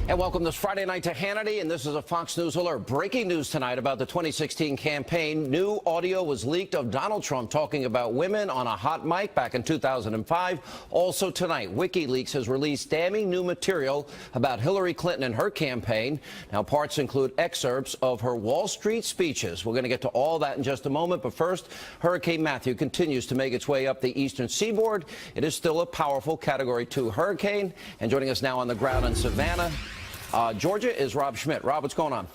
And welcome this Friday night to Hannity, and this is a Fox News alert. Breaking news tonight about the 2016 campaign. New audio was leaked of Donald Trump talking about women on a hot mic back in 2005. Also tonight, WikiLeaks has released damning new material about Hillary Clinton and her campaign. Now, parts include excerpts of her Wall Street speeches. We're going to get to all that in just a moment, but first, Hurricane Matthew continues to make its way up the eastern seaboard. It is still a powerful Category 2 hurricane, and joining us now on the ground in Savannah, Georgia, is Rob Schmidt. Rob, what's going on?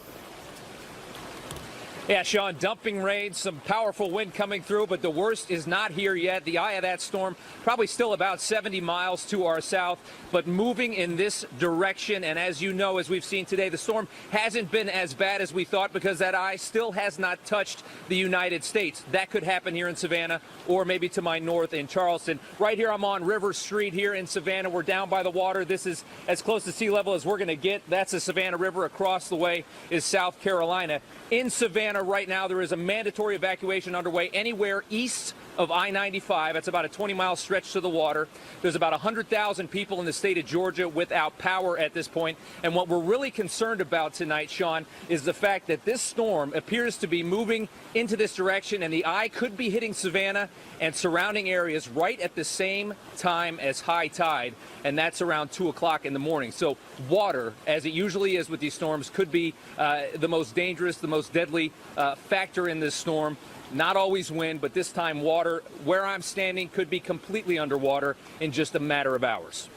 Yeah, Sean, dumping rain, some powerful wind coming through, but the worst is not here yet. The eye of that storm probably still about 70 miles to our south, but moving in this direction. And as you know, as we've seen today, the storm hasn't been as bad as we thought because that eye still has not touched the United States. That could happen here in Savannah or maybe to my north in Charleston. Right here, I'm on River Street here in Savannah. We're down by the water. This is as close to sea level as we're going to get. That's the Savannah River. Across the way is South Carolina. In Savannah right now, there is a mandatory evacuation underway anywhere east of I-95. That's about a 20-mile stretch to the water. There's about 100,000 people in the state of Georgia without power at this point. And what we're really concerned about tonight, Sean, is the fact that this storm appears to be moving into this direction, and the eye could be hitting Savannah and surrounding areas right at the same time as high tide, and that's around 2 o'clock in the morning. So water, as it usually is with these storms, could be the most dangerous, the most deadly factor in this storm. Not always wind, but this time water. Where I'm standing could be completely underwater in just a matter of hours.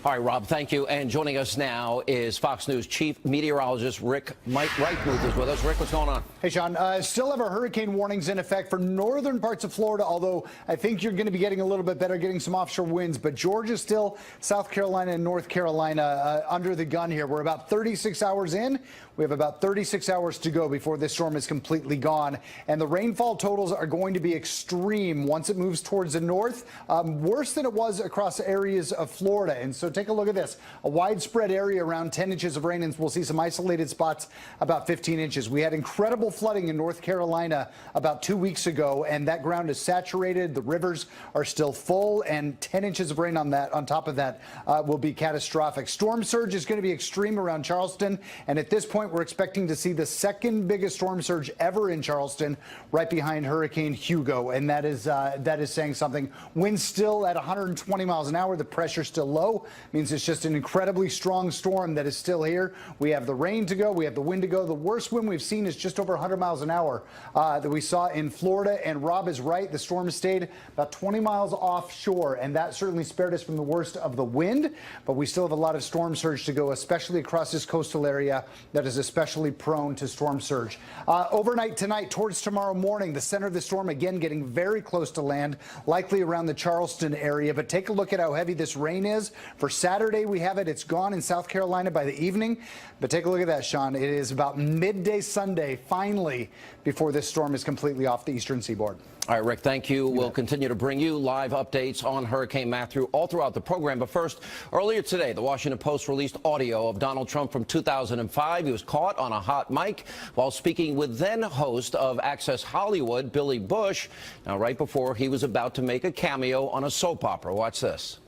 All right, Rob, thank you. And joining us now is Fox News Chief Meteorologist Rick Reichmuth is with us. Rick, what's going on? Hey, Sean. Still have our hurricane warnings in effect for northern parts of Florida, although I think you're going to be getting a little bit better, getting some offshore winds. But Georgia still, South Carolina and North Carolina under the gun here. We're about 36 hours in. We have about 36 hours to go before this storm is completely gone. And the rainfall totals are going to be extreme once it moves towards the north, worse than it was across areas of Florida. And so take a look at this. A widespread area around 10 inches of rain, and we'll see some isolated spots about 15 inches. We had incredible flooding in North Carolina about 2 weeks ago, and that ground is saturated. The rivers are still full, and 10 inches of rain on top of that will be catastrophic. Storm surge is going to be extreme around Charleston, and at this point, we're expecting to see the second biggest storm surge ever in Charleston, right behind Hurricane Hugo, and that is saying something. Winds still at 120 miles an hour. The pressure still low. Means it's just an incredibly strong storm that is still here. We have the rain to go. We have the wind to go. The worst wind we've seen is just over 100 miles an hour that we saw in Florida. And Rob is right. The storm stayed about 20 miles offshore, and that certainly spared us from the worst of the wind. But we still have a lot of storm surge to go, especially across this coastal area that is especially prone to storm surge. Overnight tonight towards tomorrow morning, the center of the storm again getting very close to land, likely around the Charleston area. But take a look at how heavy this rain is. For Saturday, we have it. It's gone in South Carolina by the evening. But take a look at that, Sean. It is about midday Sunday, finally, before this storm is completely off the eastern seaboard. All right, Rick, thank you. We'll continue to bring you live updates on Hurricane Matthew all throughout the program. But first, earlier today, the Washington Post released audio of Donald Trump from 2005. He was caught on a hot mic while speaking with then host of Access Hollywood, Billy Bush, now right before he was about to make a cameo on a soap opera. Watch this.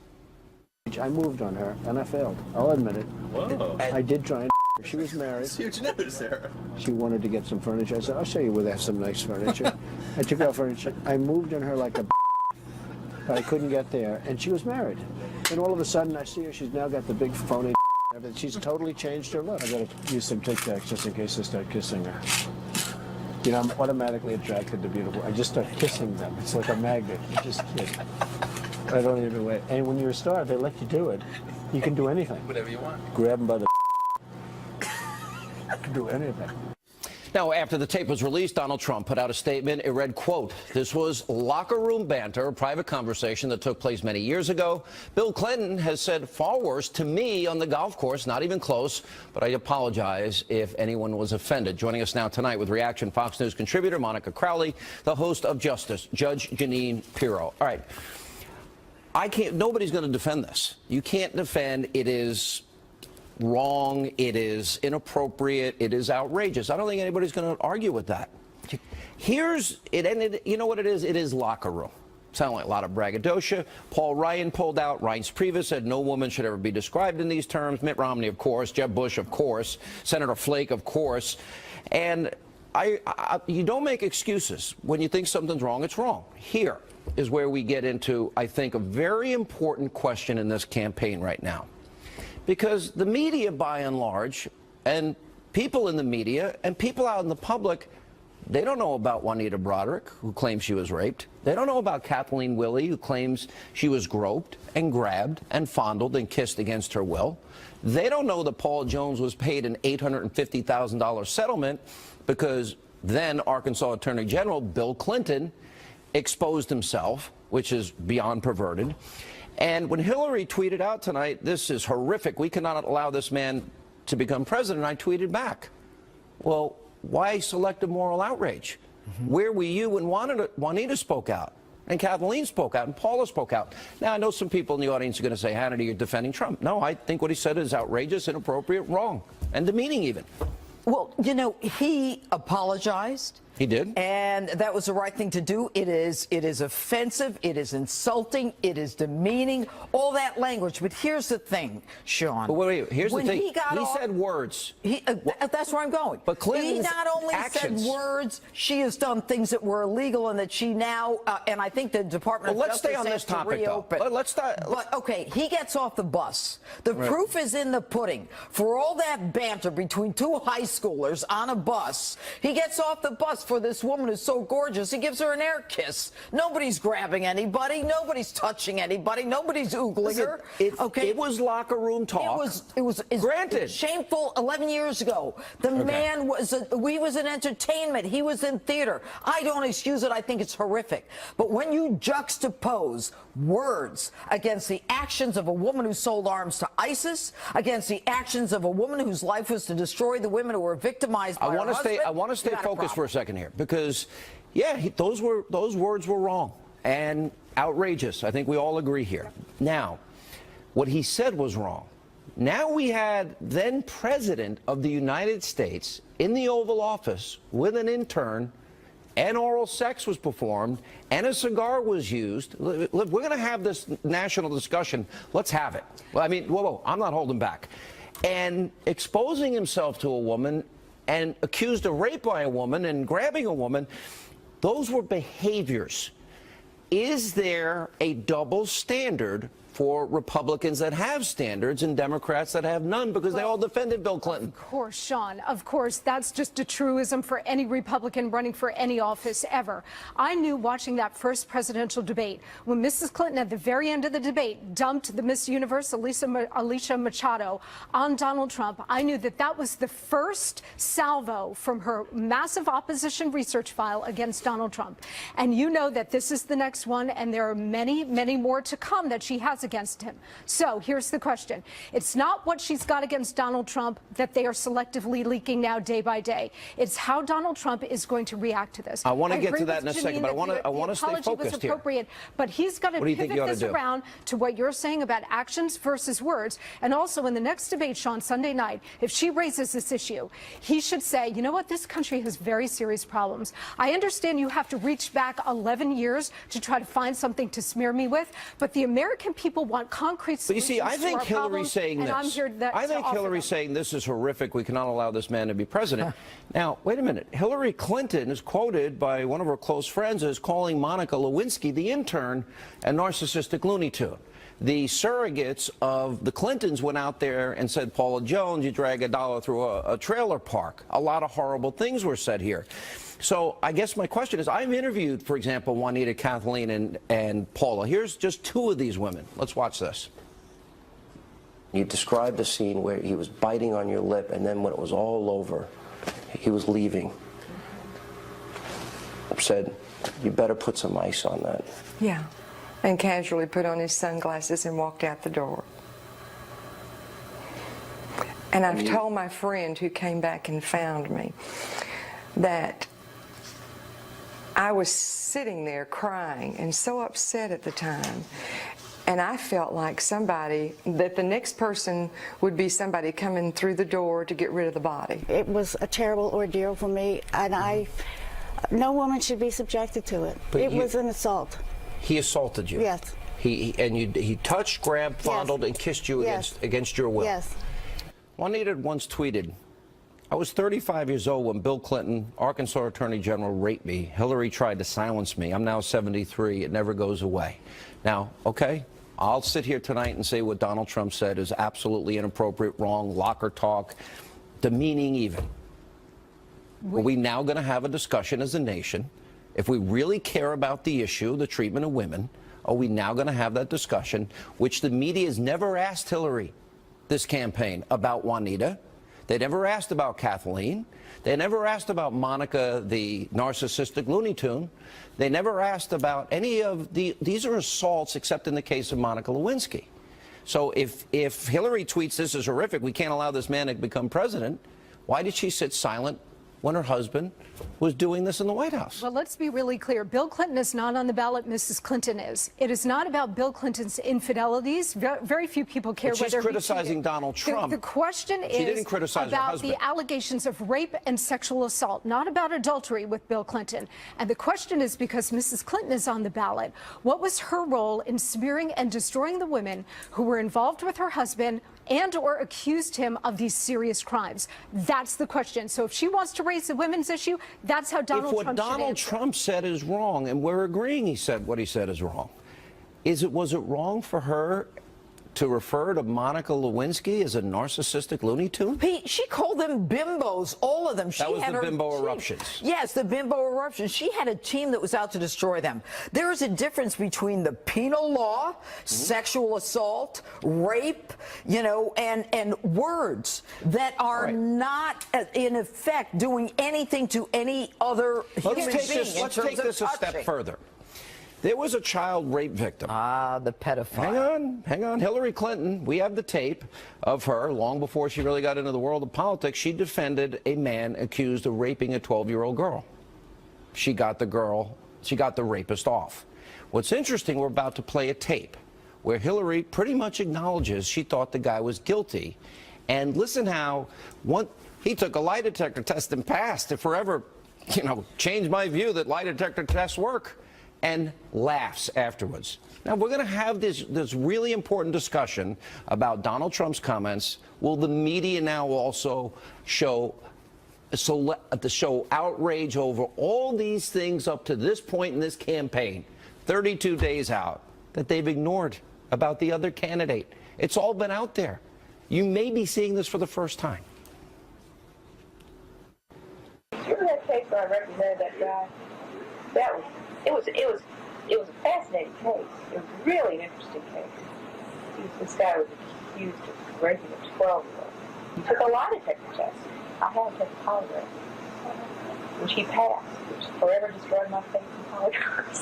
I moved on her, and I failed. I'll admit it. Whoa. I did try and she was married. It's huge news there. She wanted to get some furniture. I said, I'll show you where they have some nice furniture. I took out furniture. I moved on her like a but I couldn't get there, and she was married. And all of a sudden, I see her. She's now got the big phony She's totally changed her look. I got to use some Tic Tacs just in case I start kissing her. You know, I'm automatically attracted to beautiful. I just start kissing them. It's like a magnet. You just kiss. I don't even wait. And when you're a star, they let you do it. You can do anything. Whatever you want. Grab them by the I can do anything. Now, after the tape was released, Donald Trump put out a statement. It read, quote, "This was locker room banter, a private conversation that took place many years ago. Bill Clinton has said far worse to me on the golf course, not even close, but I apologize if anyone was offended." Joining us now tonight with reaction, Fox News contributor Monica Crowley, the host of Justice, Judge Jeanine Pirro. All right. Nobody's going to defend this. You can't defend it is wrong, it is inappropriate, it is outrageous. I don't think anybody's going to argue with that. Here's it, and you know what it is? It is locker room. Sound like a lot of braggadocio. Paul Ryan pulled out. Reince Priebus said no woman should ever be described in these terms. Mitt Romney, of course. Jeb Bush, of course. Senator Flake, of course. And you don't make excuses. When you think something's wrong, it's wrong. Here is where we get into, I think, a very important question in this campaign right now. Because the media, by and large, and people in the media and people out in the public, they don't know about Juanita Broderick, who claims she was raped. They don't know about Kathleen Willey, who claims she was groped and grabbed and fondled and kissed against her will. They don't know that Paul Jones was paid an $850,000 settlement because then Arkansas Attorney General Bill Clinton exposed himself, which is beyond perverted. And when Hillary tweeted out tonight, "This is horrific, we cannot allow this man to become president," I tweeted back, well, why selective moral outrage? Where were you when Juanita spoke out, and Kathleen spoke out, and Paula spoke out? Now, I know some people in the audience are going to say, Hannity, you're defending Trump. No, I think what he said is outrageous, inappropriate, wrong, and demeaning even. Well, you know, he apologized. He did. And that was the right thing to do. It is offensive. It is insulting. It is demeaning. All that language. But here's the thing, Sean. But wait. Here's the thing. He off, said words. That's where I'm going. But Clinton's he not only actions. said words, she has done things that were illegal, and that she now, and I think the Department of Justice let's stay on this topic, though. Let's start. But okay, he gets off the bus. The proof is in the pudding. For all that banter between two high schoolers on a bus, he gets off the bus for this woman who's so gorgeous. He gives her an air kiss. Nobody's grabbing anybody. Nobody's touching anybody. Nobody's oogling her. It was locker room talk. It was granted shameful. 11 years ago, the man was. We was in entertainment. He was in theater. I don't excuse it. I think it's horrific. But when you juxtapose words against the actions of a woman who sold arms to ISIS, against the actions of a woman whose life was to destroy the women who were victimized by her husband, I want to stay focused for a second here, because those words were wrong and outrageous. I think we all agree here. Now, what he said was wrong. Now we had then President of the United States in the Oval Office with an intern, and oral sex was performed, and a cigar was used. Look, we're going to have this national discussion. Let's have it. Well, I mean, whoa, I'm not holding back. And exposing himself to a woman and accused of rape by a woman and grabbing a woman, those were behaviors. Is there a double standard for Republicans that have standards and Democrats that have none, because they all defended Bill Clinton? Of course, Sean. Of course. That's just a truism for any Republican running for any office ever. I knew watching that first presidential debate when Mrs. Clinton at the very end of the debate dumped the Miss Universe, Alicia Machado, on Donald Trump. I knew that that was the first salvo from her massive opposition research file against Donald Trump. And you know that this is the next one, and there are many, many more to come that she has against him. So here's the question. It's not what she's got against Donald Trump that they are selectively leaking now day by day. It's how Donald Trump is going to react to this. I want to get to that in a second, but I want to stay focused here. But he's got to pivot this around to what you're saying about actions versus words. And also in the next debate, Sean, Sunday night, if she raises this issue, he should say, you know what, this country has very serious problems. I understand you have to reach back 11 years to try to find something to smear me with, but the American people want concrete solutions. But you see, I think Hillary's saying this. I think Hillary's saying this is horrific. We cannot allow this man to be president. Now, wait a minute. Hillary Clinton is quoted by one of her close friends as calling Monica Lewinsky, the intern, a narcissistic Looney Tune. The surrogates of the Clintons went out there and said, Paula Jones, you drag a dollar through a trailer park. A lot of horrible things were said here. So I guess my question is, I've interviewed, for example, Juanita, Kathleen, and Paula. Here's just two of these women. Let's watch this. You described a scene where he was biting on your lip, and then when it was all over, he was leaving. Said, you better put some ice on that. Yeah, and casually put on his sunglasses and walked out the door. And I've told my friend who came back and found me that I was sitting there crying and so upset at the time. And I felt like that the next person would be somebody coming through the door to get rid of the body. It was a terrible ordeal for me, and no woman should be subjected to it. It was an assault. He assaulted you. Yes. He touched, grabbed, fondled, and kissed you Yes. against your will. Yes. Juanita once tweeted, "I was 35 years old when Bill Clinton, Arkansas Attorney General, raped me. Hillary tried to silence me. I'm now 73. It never goes away." Now, okay, I'll sit here tonight and say what Donald Trump said is absolutely inappropriate, wrong, locker talk, demeaning even. Are we now going to have a discussion as a nation? If we really care about the issue, the treatment of women, are we now going to have that discussion, which the media has never asked Hillary this campaign about Juanita? They never asked about Kathleen. They never asked about Monica, the narcissistic Looney Tune. They never asked about any of these are assaults except in the case of Monica Lewinsky. So if Hillary tweets this is horrific, we can't allow this man to become president, why did she sit silent when her husband was doing this in the White House? Well, let's be really clear. Bill Clinton is not on the ballot. Mrs. Clinton is. It is not about Bill Clinton's infidelities. Very few people care But whether she's criticizing Donald Trump. The question She didn't is criticize her about husband. the allegations of rape and sexual assault, not about adultery with Bill Clinton. And the question is, because Mrs. Clinton is on the ballot, what was her role in smearing and destroying the women who were involved with her husband and or accused him of these serious crimes? That's the question. So if she wants to raise the women's issue, that's how Donald Trump should answer. If what Donald Trump said is wrong, and we're agreeing he said what he said is wrong, was it wrong for her to refer to Monica Lewinsky as a narcissistic Looney Tune? Pete, she called them bimbos, all of them. That was the bimbo eruptions. Yes, the bimbo eruptions. She had a team that was out to destroy them. There is a difference between the penal law, sexual assault, rape, and words that are not, in effect, doing anything to any other human being. Let's take this a step further. There was a child rape victim. Ah, the pedophile. Hang on. Hillary Clinton, we have the tape of her long before she really got into the world of politics. She defended a man accused of raping a 12-year-old girl. She got the rapist off. What's interesting, we're about to play a tape where Hillary pretty much acknowledges she thought the guy was guilty. And listen how he took a lie detector test and passed. It forever, changed my view that lie detector tests work. And laughs afterwards. Now, we're going to have this really important discussion about Donald Trump's comments. Will the media now also show outrage over all these things up to this point in this campaign, 32 days out, that they've ignored about the other candidate? It's all been out there. You may be seeing this for the first time. Remember that case where I represented that guy? It was a fascinating case. It was really an interesting case. This guy was accused of raping a 12-year-old. He took a lie detector test. I had to take a polygraph, which he passed, which forever destroyed my faith in polygraphs.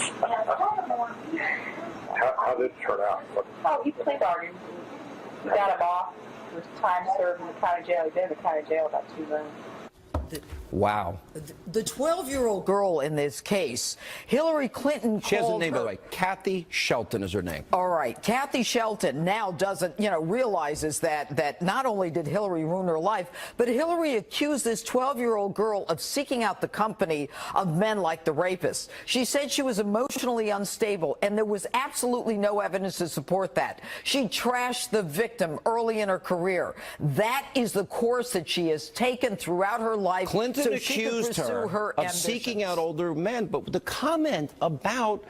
How did it turn out? Oh, he plea bargained. We got him off. There was time served in the county jail. He'd been in the county jail about 2 months. Wow. The 12-year-old girl in this case, Hillary Clinton called her... She has a name, by the way. Kathy Shelton is her name. All right. Kathy Shelton now realizes that not only did Hillary ruin her life, but Hillary accused this 12-year-old girl of seeking out the company of men like the rapist. She said she was emotionally unstable, and there was absolutely no evidence to support that. She trashed the victim early in her career. That is the course that she has taken throughout her life. Clinton accused her of seeking out older men, but the comment about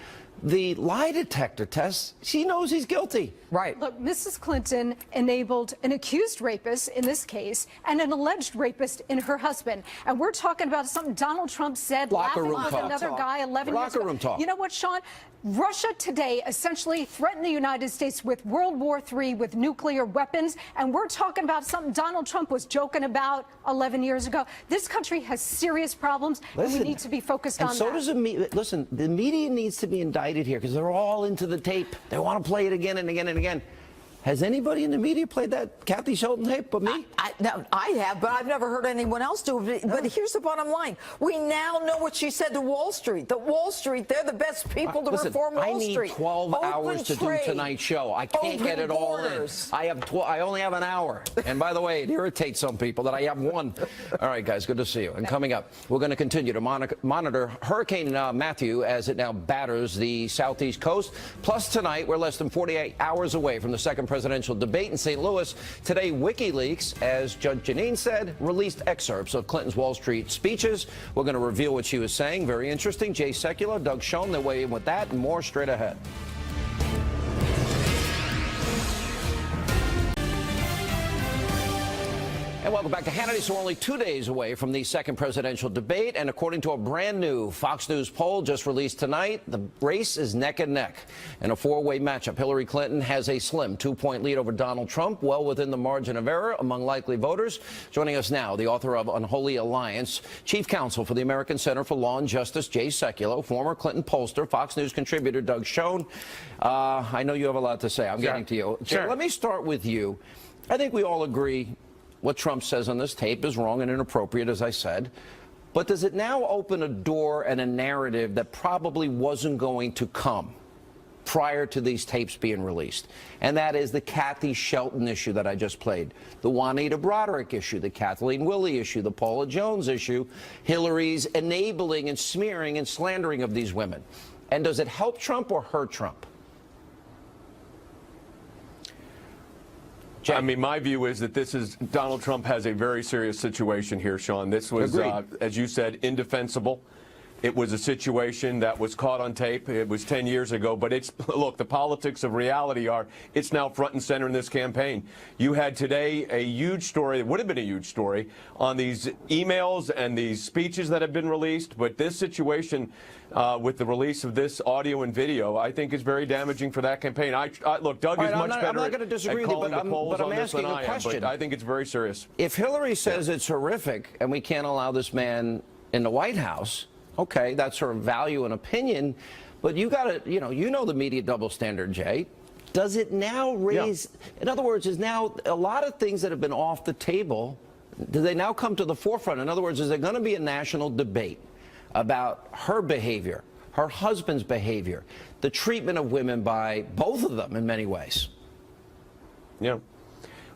the lie detector test, she knows he's guilty. Right. Look, Mrs. Clinton enabled an accused rapist in this case and an alleged rapist in her husband. And we're talking about something Donald Trump said laughing with another guy 11 years ago. Locker room talk. You know what, Sean? Russia today essentially threatened the United States with World War III with nuclear weapons. And we're talking about something Donald Trump was joking about 11 years ago. This country has serious problems, and we need to be focused on that. And so does the media. Listen, the media needs to be indicted here because they're all into the tape. They want to play it again and again and again. Has anybody in the media played that Kathy Shelton tape but me? I have, but I've never heard anyone else do it. But here's the bottom line. We now know what she said to Wall Street. That Wall Street, they're the best people to reform Wall Street. I need 12 hours to do tonight's show. I can't get it all in. I only have an hour. And by the way, it irritates some people that I have one. All right, guys, good to see you. And coming up, we're going to continue to monitor Hurricane Matthew as it now batters the southeast coast. Plus, tonight, we're less than 48 hours away from the second presidential debate in St. Louis. Today, WikiLeaks, as Judge Janine said, released excerpts of Clinton's Wall Street speeches. We're going to reveal what she was saying. Very interesting. Jay Sekulow, Doug Schoen, they weigh in with that and more straight ahead. And welcome back to Hannity. So we're only 2 days away from the second presidential debate. And according to a brand new Fox News poll just released tonight, the race is neck and neck. In a four-way matchup, Hillary Clinton has a slim 2-point lead over Donald Trump, well within the margin of error among likely voters. Joining us now, the author of Unholy Alliance, Chief Counsel for the American Center for Law and Justice, Jay Sekulow, former Clinton pollster, Fox News contributor, Doug Schoen. I know you have a lot to say. I'm getting to you. Sure. Jay, let me start with you. I think we all agree what Trump says on this tape is wrong and inappropriate, as I said. But does it now open a door and a narrative that probably wasn't going to come prior to these tapes being released? And that is the Kathy Shelton issue that I just played, the Juanita Broderick issue, the Kathleen Willey issue, the Paula Jones issue, Hillary's enabling and smearing and slandering of these women. And does it help Trump or hurt Trump? I mean, my view is that Donald Trump has a very serious situation here, Sean. This was, as you said, indefensible. It was a situation that was caught on tape. It was 10 years ago. But look, the politics of reality it's now front and center in this campaign. You had today a huge story, it would have been a huge story, on these emails and these speeches that have been released. But this situation with the release of this audio and video, I think is very damaging for that campaign. Look, Doug is much better at calling the polls on this than I am, but I think it's very serious. If Hillary says it's horrific and we can't allow this man in the White House, okay, that's her value and opinion, but you got to, you know the media double standard, Jay. Does it now raise, in other words, is now a lot of things that have been off the table, do they now come to the forefront? In other words, is there going to be a national debate about her behavior, her husband's behavior, the treatment of women by both of them in many ways? Yeah.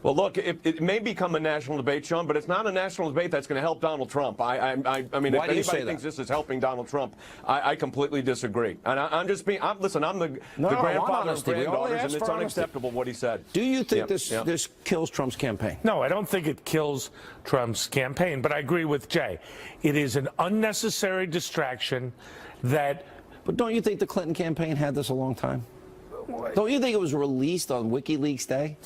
Well, look, it may become a national debate, Sean, but it's not a national debate that's going to help Donald Trump. I mean, if anybody thinks this is helping Donald Trump, I completely disagree. And I'm just being, listen, I'm the grandfather of granddaughters, and it's unacceptable what he said. Do you think this kills Trump's campaign? No, I don't think it kills Trump's campaign, but I agree with Jay. It is an unnecessary distraction that... But don't you think the Clinton campaign had this a long time? Don't you think it was released on WikiLeaks Day?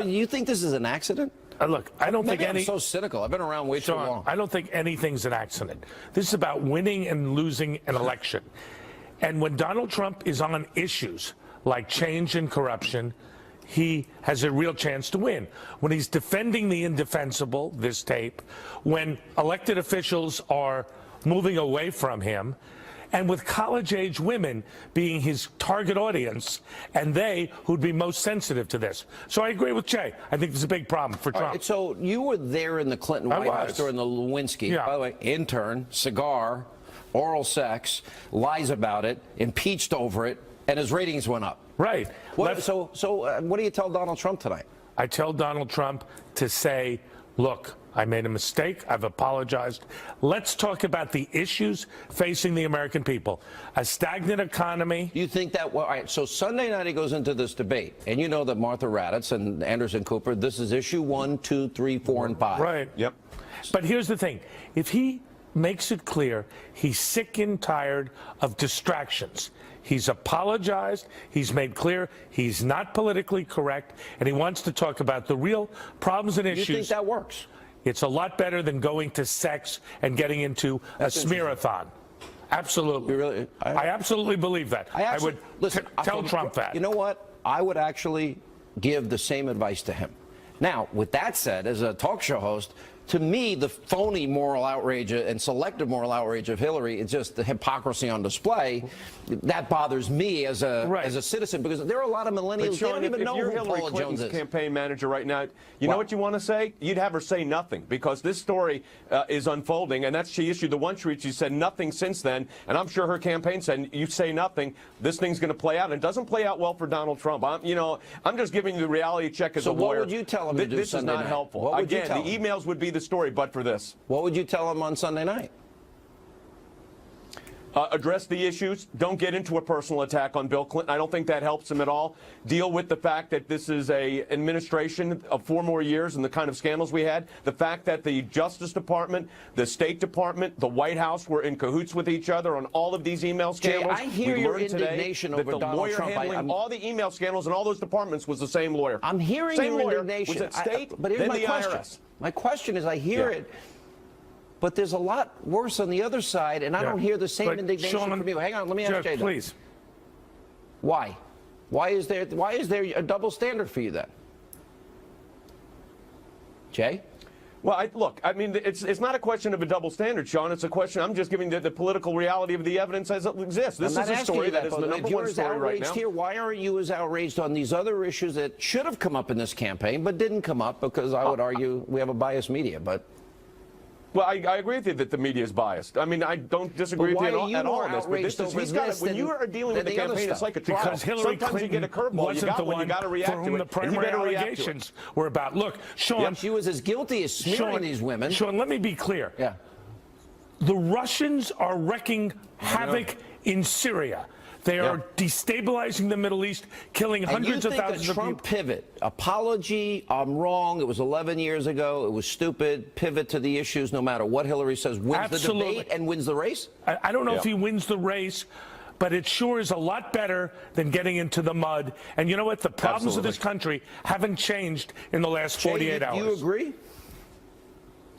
Do you think this is an accident? Look, I don't think I'm so cynical. I've been around way too long. I don't think anything's an accident. This is about winning and losing an election. And when Donald Trump is on issues like change and corruption, he has a real chance to win. When he's defending the indefensible, this tape, when elected officials are moving away from him, and with college-age women being his target audience, and they who'd be most sensitive to this. So I agree with Jay. I think there's a big problem for Trump. Right, so you were there in the Clinton White House during the Lewinsky. Yeah. By the way, intern, cigar, oral sex, lies about it, impeached over it, and his ratings went up. Right. So what do you tell Donald Trump tonight? I tell Donald Trump to say, look, I made a mistake. I've apologized. Let's talk about the issues facing the American people. A stagnant economy. You think that, well, all right, so Sunday night he goes into this debate, and you know that Martha Raddatz and Anderson Cooper, this is issue 1, 2, 3, 4, and 5. Right. Yep. But here's the thing. If he makes it clear he's sick and tired of distractions, he's apologized, he's made clear he's not politically correct, and he wants to talk about the real problems and issues. You think that works? It's a lot better than going to sex and getting into a smear-a-thon. Absolutely. I absolutely believe that. I would tell Trump that. You know what? I would actually give the same advice to him. Now, with that said, as a talk show host, to me, the phony moral outrage and selective moral outrage of Hillary is just the hypocrisy on display. That bothers me as a citizen, because there are a lot of millennials who don't even know who Hillary Paula Clinton's Jones is. campaign manager right now, you know what you want to say? You'd have her say nothing, because this story is unfolding, and she issued the one tweet. She said nothing since then, and I'm sure her campaign said, you say nothing, this thing's going to play out. And it doesn't play out well for Donald Trump. I'm just giving you the reality check as a lawyer. So what would you tell him to do This Sunday is not night? helpful. What would you Again, tell the him? emails would be the story, but for this. What would you tell him on Sunday night? Address the issues. Don't get into a personal attack on Bill Clinton. I don't think that helps him at all. Deal with the fact that this is an administration of 4 more years and the kind of scandals we had. The fact that the Justice Department, the State Department, the White House were in cahoots with each other on all of these email scandals. Jay, I hear your today indignation over that the Donald lawyer Trump. handling all the email scandals in all those departments was the same lawyer. I'm hearing same your lawyer, indignation. was at State, but here's then my the question. IRS. My question is, I hear it, but there's a lot worse on the other side, and I don't hear the same indignation from you. Hang on, let me ask Jay. Please. Why? Why is there a double standard for you then? Jay? Well, look, I mean, it's not a question of a double standard, Sean. It's a question, I'm just giving the political reality of the evidence as it exists. This is a story that is the number one story right now. Here, why aren't you as outraged on these other issues that should have come up in this campaign but didn't come up? Because I would argue we have a biased media, but... Well, I agree with you that the media is biased. I mean, I don't disagree with you at all on this. But this is, when you are dealing with the campaign, it's like a trial. Because Hillary Sometimes you get a Clinton curveball. wasn't the one you got to react for to whom it. the primary allegations were about. Look, Sean. She was as guilty as smearing these women. Sean, let me be clear. Yeah. The Russians are wreaking havoc in Syria. They are destabilizing the Middle East, killing hundreds of thousands of people. Trump pivot, apology, I'm wrong, it was 11 years ago, it was stupid, pivot to the issues no matter what Hillary says, wins the debate and wins the race? I don't know if he wins the race, but it sure is a lot better than getting into the mud. And you know what? The problems of this country haven't changed in the last 48 hours. Do you agree?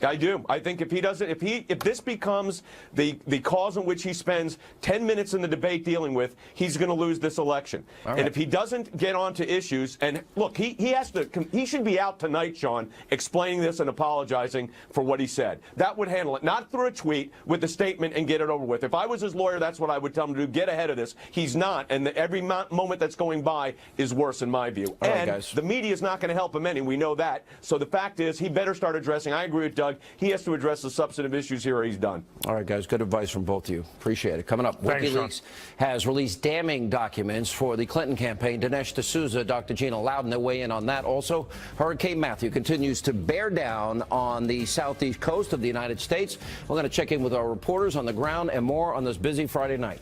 I do. I think if he doesn't, if this becomes the cause in which he spends 10 minutes in the debate dealing with, he's going to lose this election. Right. And if he doesn't get onto issues, and look, he should be out tonight, Sean, explaining this and apologizing for what he said. That would handle it, not through a tweet with a statement and get it over with. If I was his lawyer, that's what I would tell him to do. Get ahead of this. He's not, and every moment that's going by is worse in my view. All right, and guys. the media is not going to help him any. We know that. So the fact is, he better start addressing. I agree with Doug. He has to address the substantive issues here, or he's done. All right, guys, good advice from both of you. Appreciate it. Coming up, WikiLeaks has released damning documents for the Clinton campaign. Dinesh D'Souza, Dr. Gina Loudon, they'll weigh in on that. Also, Hurricane Matthew continues to bear down on the southeast coast of the United States. We're going to check in with our reporters on the ground and more on this busy Friday night.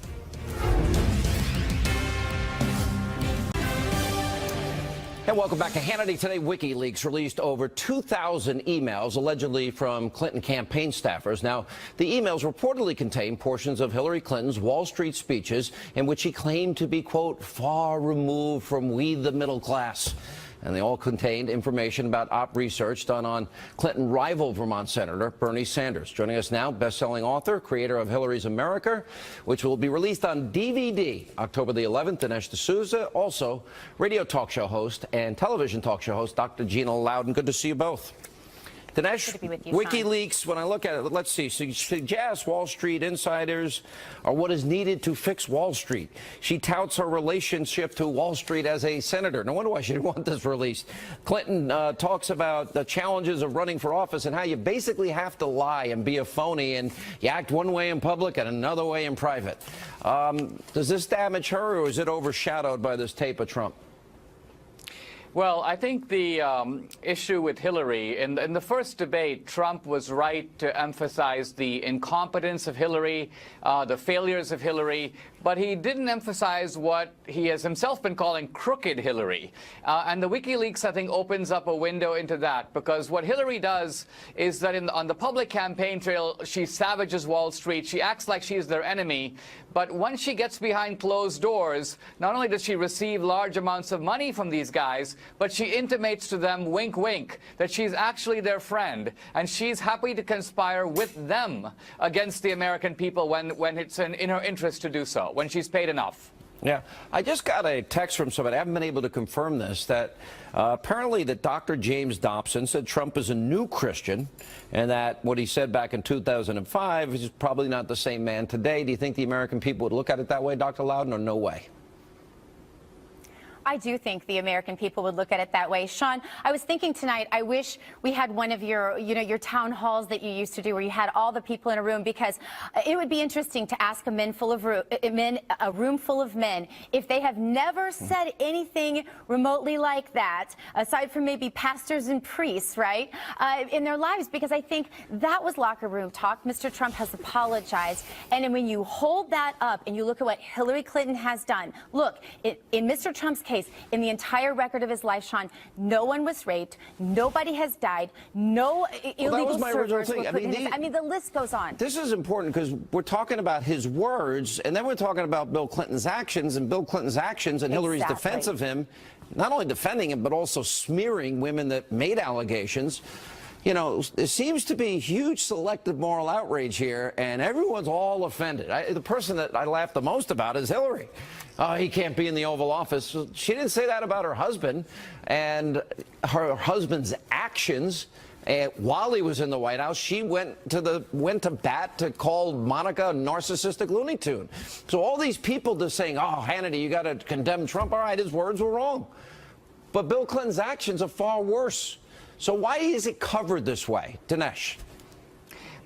And welcome back to Hannity. Today, WikiLeaks released over 2,000 emails allegedly from Clinton campaign staffers. Now, the emails reportedly contain portions of Hillary Clinton's Wall Street speeches in which he claimed to be, quote, far removed from we the middle class. And they all contained information about op research done on Clinton rival Vermont Senator Bernie Sanders. Joining us now, best-selling author, creator of Hillary's America, which will be released on DVD October the 11th, Dinesh D'Souza. Also, radio talk show host and television talk show host Dr. Gina Loudon. Good to see you both. Dinesh, WikiLeaks, when I look at it, let's see, suggests Wall Street insiders are what is needed to fix Wall Street. She touts her relationship to Wall Street as a senator. No wonder why she didn't want this released. Clinton talks about the challenges of running for office and how you basically have to lie and be a phony, and you act one way in public and another way in private. Does this damage her, or is it overshadowed by this tape of Trump? Well, I think the issue with Hillary, in the first debate, Trump was right to emphasize the incompetence of Hillary, the failures of Hillary, but he didn't emphasize what he has himself been calling crooked Hillary. And the WikiLeaks, I think, opens up a window into that, because what Hillary does is that on the public campaign trail, she savages Wall Street. She acts like she's their enemy. But once she gets behind closed doors, not only does she receive large amounts of money from these guys, but she intimates to them, wink, wink, that she's actually their friend. And she's happy to conspire with them against the American people when it's in her interest to do so, when she's paid enough. Yeah, I just got a text from somebody, I haven't been able to confirm this, that apparently that Dr. James Dobson said Trump is a new Christian and that what he said back in 2005 is probably not the same man today. Do you think the American people would look at it that way, Dr. Loudon, or no way? I do think the American people would look at it that way. Sean, I was thinking tonight, I wish we had one of your, your town halls that you used to do where you had all the people in a room, because it would be interesting to ask a room full of men if they have never said anything remotely like that, aside from maybe pastors and priests, right, in their lives, because I think that was locker room talk. Mr. Trump has apologized. And when you hold that up and you look at what Hillary Clinton has done, look, in Mr. Trump's case, in the entire record of his life, Sean, no one was raped, nobody has died, no illegal servers were put in his, I mean, the list goes on. This is important because we're talking about his words, and then we're talking about Bill Clinton's actions, and Hillary's defense of him, not only defending him, but also smearing women that made allegations. You know, there seems to be huge selective moral outrage here, and everyone's all offended. The person that I laugh the most about is Hillary. He can't be in the Oval Office. She didn't say that about her husband and her husband's actions. While he was in the White House, she went to bat to call Monica a narcissistic Looney Tune. So all these people just saying, oh, Hannity, you got to condemn Trump. All right, his words were wrong. But Bill Clinton's actions are far worse. So why is it covered this way? Dinesh.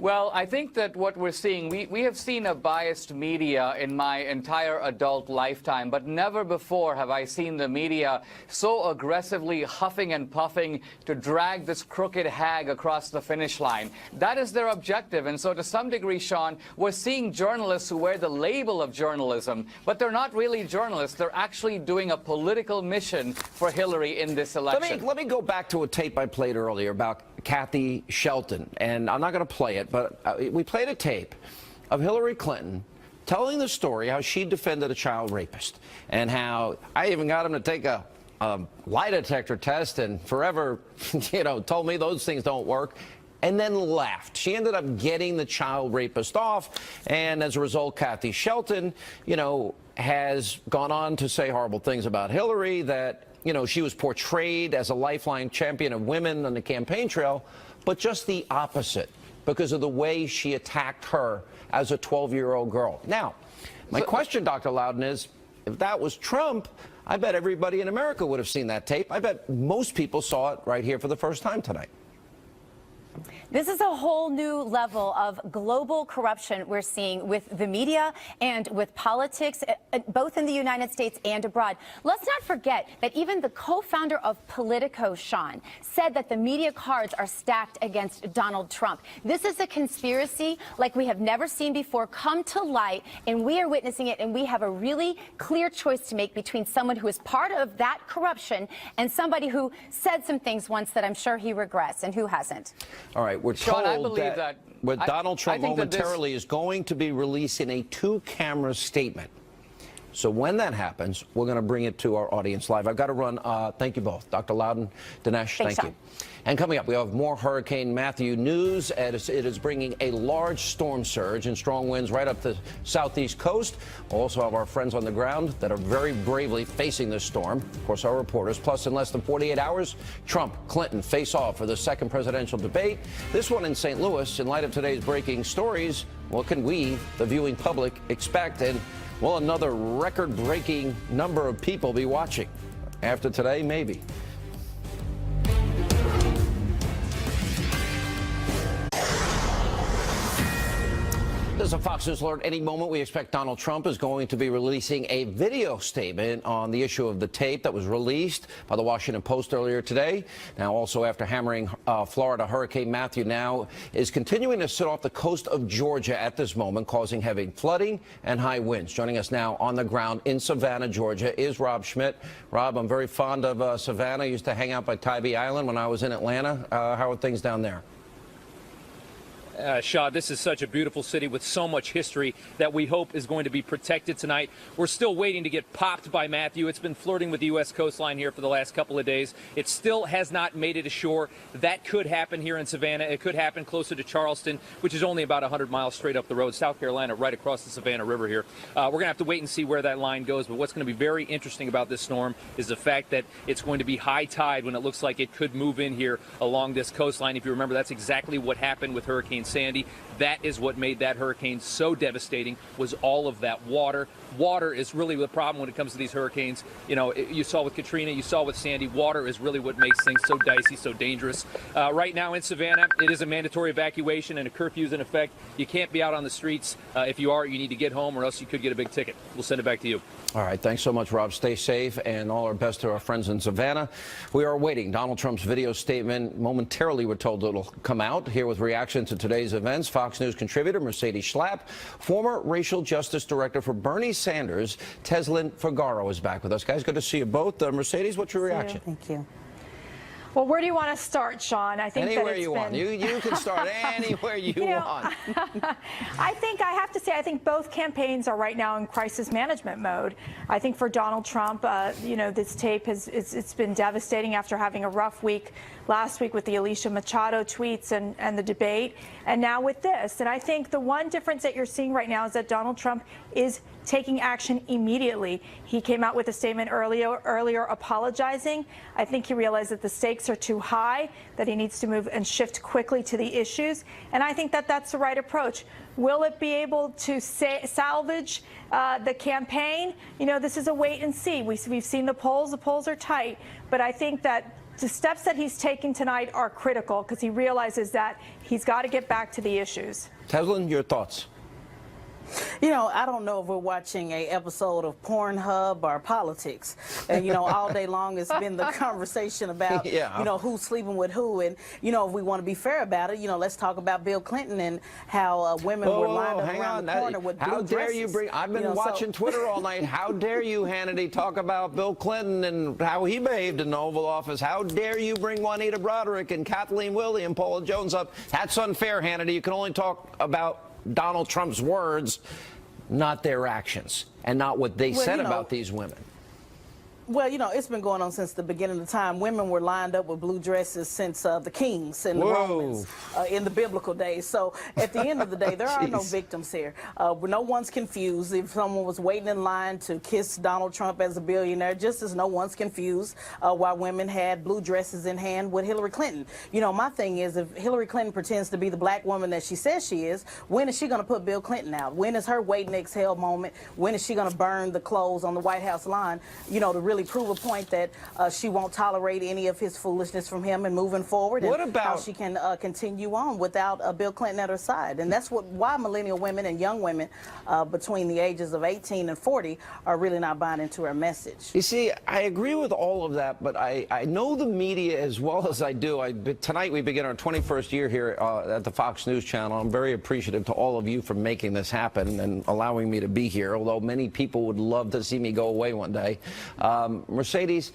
Well, I think that what we're seeing, we have seen a biased media in my entire adult lifetime, but never before have I seen the media so aggressively huffing and puffing to drag this crooked hag across the finish line. That is their objective. And so to some degree, Sean, we're seeing journalists who wear the label of journalism, but they're not really journalists. They're actually doing a political mission for Hillary in this election. Let me go back to a tape I played earlier about Kathy Shelton, and I'm not going to play it, but we played a tape of Hillary Clinton telling the story how she defended a child rapist and how I even got him to take a lie detector test and forever, told me those things don't work, and then laughed. She ended up getting the child rapist off, and as a result, Kathy Shelton, has gone on to say horrible things about Hillary, that she was portrayed as a lifeline champion of women on the campaign trail, but just the opposite because of the way she attacked her as a 12-year-old girl. Now, my question, Dr. Loudon, is if that was Trump, I bet everybody in America would have seen that tape. I bet most people saw it right here for the first time tonight. This is a whole new level of global corruption we're seeing with the media and with politics, both in the United States and abroad. Let's not forget that even the co-founder of Politico, Sean, said that the media cards are stacked against Donald Trump. This is a conspiracy like we have never seen before come to light, and we are witnessing it, and we have a really clear choice to make between someone who is part of that corruption and somebody who said some things once that I'm sure he regrets and who hasn't. All right, we're Sean, told that Donald Trump momentarily is going to be releasing a two-camera statement. So when that happens, we're going to bring it to our audience live. I've got to run. Thank you both. Dr. Loudon, Dinesh, thank you. And coming up, we have more Hurricane Matthew news. It is bringing a large storm surge and strong winds right up the southeast coast. We'll also have our friends on the ground that are very bravely facing this storm. Of course, our reporters. Plus, in less than 48 hours, Trump, Clinton face off for the second presidential debate. This one in St. Louis. In light of today's breaking stories, what can we, the viewing public, expect? And will another record-breaking number of people be watching? After today, maybe. This is a Fox News alert. Any moment we expect Donald Trump is going to be releasing a video statement on the issue of the tape that was released by the Washington Post earlier today. Now, also after hammering Florida, Hurricane Matthew now is continuing to sit off the coast of Georgia at this moment, causing heavy flooding and high winds. Joining us now on the ground in Savannah, Georgia, is Rob Schmidt. Rob, I'm very fond of Savannah. I used to hang out by Tybee Island when I was in Atlanta. How are things down there? Shaw, this is such a beautiful city with so much history that we hope is going to be protected tonight. We're still waiting to get popped by Matthew. It's been flirting with the U.S. coastline here for the last couple of days. It still has not made it ashore. That could happen here in Savannah. It could happen closer to Charleston, which is only about 100 miles straight up the road. South Carolina, right across the Savannah River here. We're going to have to wait and see where that line goes. But what's going to be very interesting about this storm is the fact that it's going to be high tide when it looks like it could move in here along this coastline. If you remember, that's exactly what happened with Hurricane Sandy. That is what made that hurricane so devastating, was all of that water. Water is really the problem when it comes to these hurricanes. You know, you saw with Katrina, you saw with Sandy, water is really what makes things so dicey, so dangerous. Right now in Savannah, it is a mandatory evacuation and a curfew is in effect. You can't be out on the streets. If you are, you need to get home or else you could get a big ticket. We'll send it back to you. All right. Thanks so much, Rob. Stay safe, and all our best to our friends in Savannah. We are awaiting Donald Trump's video statement. Momentarily, we're told it'll come out. Here with reaction to today's events, Fox News contributor Mercedes Schlapp, former racial justice director for Bernie Sanders, Teslin Figaro is back with us. Guys, good to see you both. Mercedes, what's your reaction? Thank you. Well, where do you want to start, Sean? I think anywhere that you want. You can start anywhere you want. I have to say, I think both campaigns are right now in crisis management mode. I think for Donald Trump, this tape it's been devastating after having a rough week last week with the Alicia Machado tweets and the debate, and now with this. And I think the one difference that you're seeing right now is that Donald Trump is taking action immediately. He came out with a statement earlier apologizing. I think he realized that the stakes are too high, that he needs to move and shift quickly to the issues. And I think that that's the right approach. Will it be able to salvage the campaign? You know, this is a wait and see. We've seen the polls. The polls are tight. But I think that the steps that he's taking tonight are critical because he realizes that he's got to get back to the issues. Teslin, your thoughts? You know, I don't know if we're watching an episode of Pornhub or politics. And, you know, all day long it's been the conversation about, you know, who's sleeping with who. And, you know, if we want to be fair about it, you know, let's talk about Bill Clinton and how women were lined up around the corner with blue dresses. How dare you bring, I've been watching Twitter all night. How dare you, Hannity, talk about Bill Clinton and how he behaved in the Oval Office. How dare you bring Juanita Broderick and Kathleen Willey and Paula Jones up. That's unfair, Hannity. You can only talk about Donald Trump's words, not their actions, and not what they said about these women. Well, you know, it's been going on since the beginning of time. Women were lined up with blue dresses since the kings and the Romans in the biblical days. So at the end of the day, there are no victims here. No one's confused. If someone was waiting in line to kiss Donald Trump as a billionaire, just as no one's confused why women had blue dresses in hand with Hillary Clinton. You know, my thing is, if Hillary Clinton pretends to be the black woman that she says she is, when is she going to put Bill Clinton out? When is her wait and exhale moment? When is she going to burn the clothes on the White House lawn, you know, to really prove a point that she won't tolerate any of his foolishness from him and moving forward, and how she can continue on without Bill Clinton at her side. And that's why millennial women and young women between the ages of 18 and 40 are really not buying into her message. You see, I agree with all of that, but I know the media as well as I do. Tonight we begin our 21st year here at the Fox News Channel. I'm very appreciative to all of you for making this happen and allowing me to be here, although many people would love to see me go away one day. Mercedes,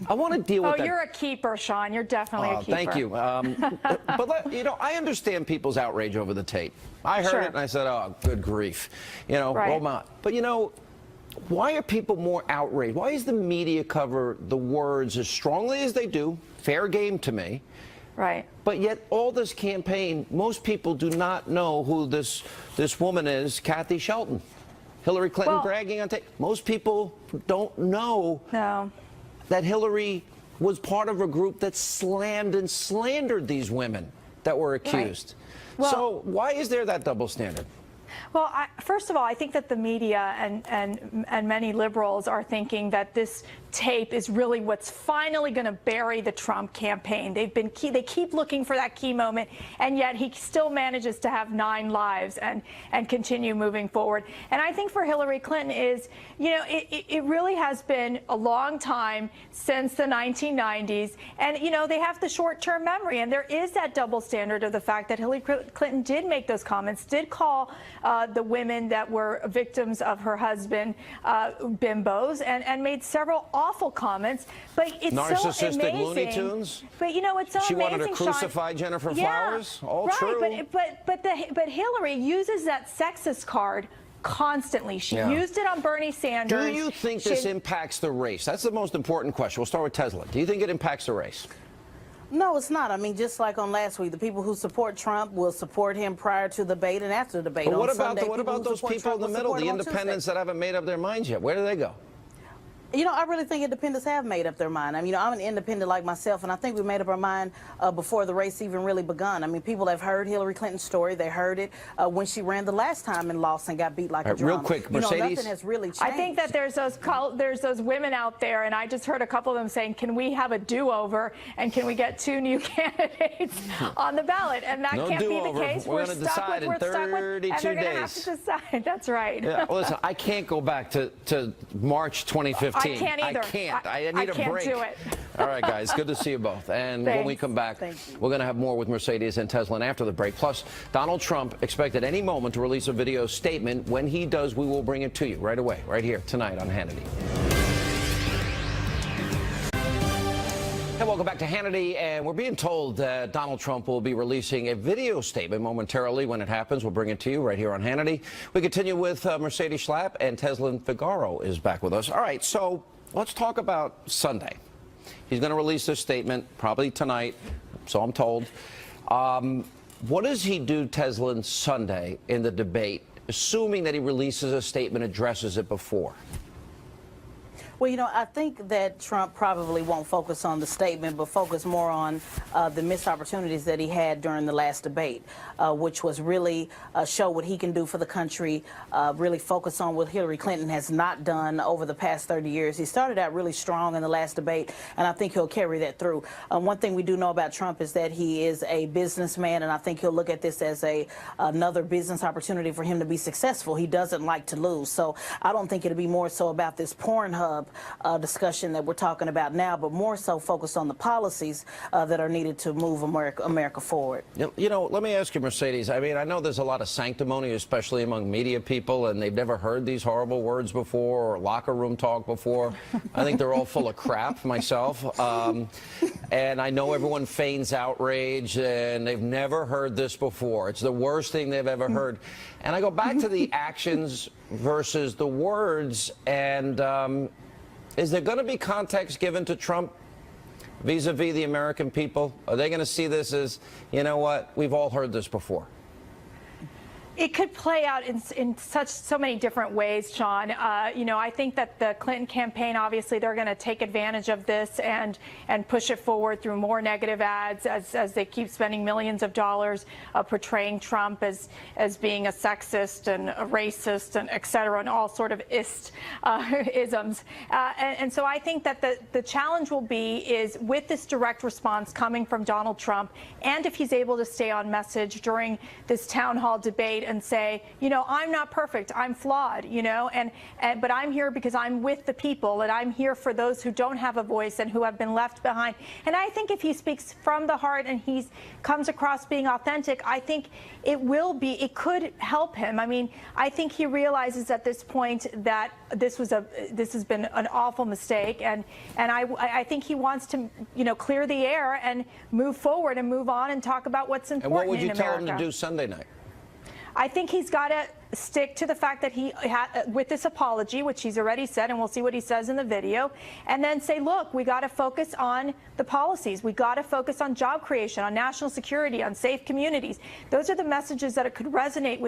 I want to deal with that. Oh, you're a keeper, Sean. You're definitely a keeper. Thank you. But, you know, I understand people's outrage over the tape. I heard it and I said, oh, good grief. You know, but, you know, why are people more outraged? Why does the media cover the words as strongly as they do? Fair game to me. Right. But yet all this campaign, most people do not know who this woman is, Kathy Shelton. Hillary Clinton bragging on tape. Most people don't know that Hillary was part of a group that slammed and slandered these women that were accused. Right. Well, so why is there that double standard? Well, first of all, I think that the media and many liberals are thinking that this tape is really what's finally going to bury the Trump campaign. They keep looking for that key moment, and yet he still manages to have 9 lives and continue moving forward. And I think for Hillary Clinton is, you know, it really has been a long time since the 1990s, and you know they have the short-term memory, and there is that double standard of the fact that Hillary Clinton did make those comments, did call the women that were victims of her husband bimbos, and made several awful comments, but it's so Narcissistic amazing. Looney Tunes? But you know, it's so She amazing, wanted to crucify Sean. Jennifer Yeah, Flowers? All right, true. But Hillary uses that sexist card constantly. She used it on Bernie Sanders. Do you think this impacts the race? That's the most important question. We'll start with Tesla. Do you think it impacts the race? No, it's not. I mean, just like on last week, the people who support Trump will support him prior to the debate and after the debate. But what on about, Sunday, what about those people Trump in the will middle, support the him on independents Tuesday. that haven't made up their minds yet? Where do they go? You know, I really think independents have made up their mind. I mean, I'm an independent like myself, and I think we made up our mind before the race even really begun. I mean, people have heard Hillary Clinton's story. They heard it when she ran the last time and lost and got beat like a drum. Real quick, Mercedes. You know, nothing has really changed. I think that there's those women out there, and I just heard a couple of them saying, "Can we have a do-over? And can we get 2 new candidates on the ballot?" And that can't be the case. We're going to decide in 32 and they're days. going to have to decide. That's right. Yeah, well, listen, I can't go back to March 2015. I can't either. I can't. I need a break. I can't do it. All right, guys. Good to see you both. And when we come back, we're going to have more with Mercedes and Tesla after the break. Plus, Donald Trump expected any moment to release a video statement. When he does, we will bring it to you right away, right here tonight on Hannity. And welcome back to Hannity. And we're being told that Donald Trump will be releasing a video statement momentarily. When it happens, we'll bring it to you right here on Hannity. We continue with Mercedes Schlapp, and Teslin Figaro is back with us. All right, so let's talk about Sunday. He's going to release this statement probably tonight, so I'm told. What does he do, Teslin, Sunday in the debate, assuming that he releases a statement, addresses it before? Well, you know, I think that Trump probably won't focus on the statement, but focus more on the missed opportunities that he had during the last debate, which was really show what he can do for the country, really focus on what Hillary Clinton has not done over the past 30 years. He started out really strong in the last debate, and I think he'll carry that through. One thing we do know about Trump is that he is a businessman, and I think he'll look at this as another business opportunity for him to be successful. He doesn't like to lose, so I don't think it'll be more so about this Pornhub discussion that we're talking about now, but more so focused on the policies that are needed to move America forward. You know, let me ask you, Mercedes. I mean, I know there's a lot of sanctimony, especially among media people, and they've never heard these horrible words before or locker room talk before. I think they're all full of crap myself. And I know everyone feigns outrage, and they've never heard this before. It's the worst thing they've ever heard. And I go back to the actions versus the words, and is there going to be context given to Trump vis-a-vis the American people? Are they going to see this as, you know what, we've all heard this before? It could play out in so many different ways, Sean. You know, I think that the Clinton campaign, obviously, they're going to take advantage of this and push it forward through more negative ads as they keep spending millions of dollars portraying Trump as being a sexist and a racist and et cetera, and all sort of isms. And so I think that the challenge will be is with this direct response coming from Donald Trump, and if he's able to stay on message during this town hall debate and say, you know, I'm not perfect, I'm flawed, you know, but I'm here because I'm with the people, and I'm here for those who don't have a voice and who have been left behind. And I think if he speaks from the heart and he comes across being authentic, I think it could help him. I mean, I think he realizes at this point that this has been an awful mistake, and I think he wants to, you know, clear the air and move forward and move on and talk about what's important in America. And what would you tell him to do Sunday night? I think he's got to stick to the fact that he with this apology, which he's already said, and we'll see what he says in the video, and then say, look, we got to focus on the policies. We got to focus on job creation, on national security, on safe communities. Those are the messages that will resonate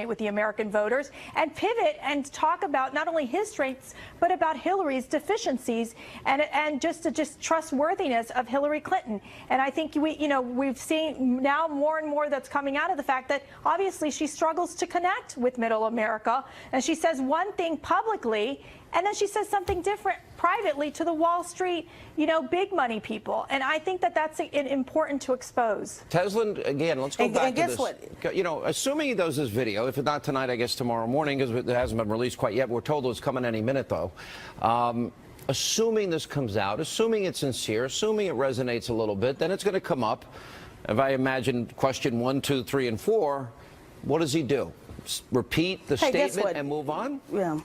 with the American voters, and pivot and talk about not only his strengths, but about Hillary's deficiencies, and just trustworthiness of Hillary Clinton. And I think we've seen now more and more that's coming out of the fact that obviously she struggles to connect with middle America, and she says one thing publicly and then she says something different privately to the Wall Street, you know, big money people. And I think that that's important to expose. Teslin, again, let's go back to this. And guess what? You know, assuming he does this video, if not tonight, I guess tomorrow morning, because it hasn't been released quite yet. We're told it's coming any minute, though. Assuming this comes out, assuming it's sincere, assuming it resonates a little bit, then it's going to come up. If I imagine question 1, 2, 3, and 4, what does he do? Repeat the statement and move on? Yeah.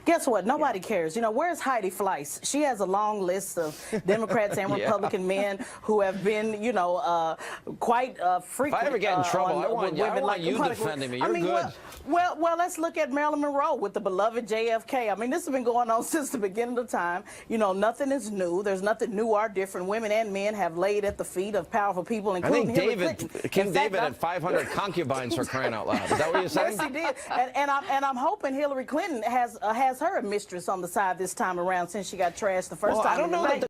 Guess what? Nobody cares. You know, where's Heidi Fleiss? She has a long list of Democrats and Republican men who have been, you know, quite frequent. If I ever get in trouble, I want like you defending me. You're good. Well, let's look at Marilyn Monroe with the beloved JFK. I mean, this has been going on since the beginning of time. You know, nothing is new. There's nothing new or different. Women and men have laid at the feet of powerful people, including Hillary Clinton. King David had 500 concubines, for crying out loud. Is that what you're saying? Yes, he did. And I'm hoping Hillary Clinton has her a mistress on the side this time around, since she got trashed the first time. I don't know that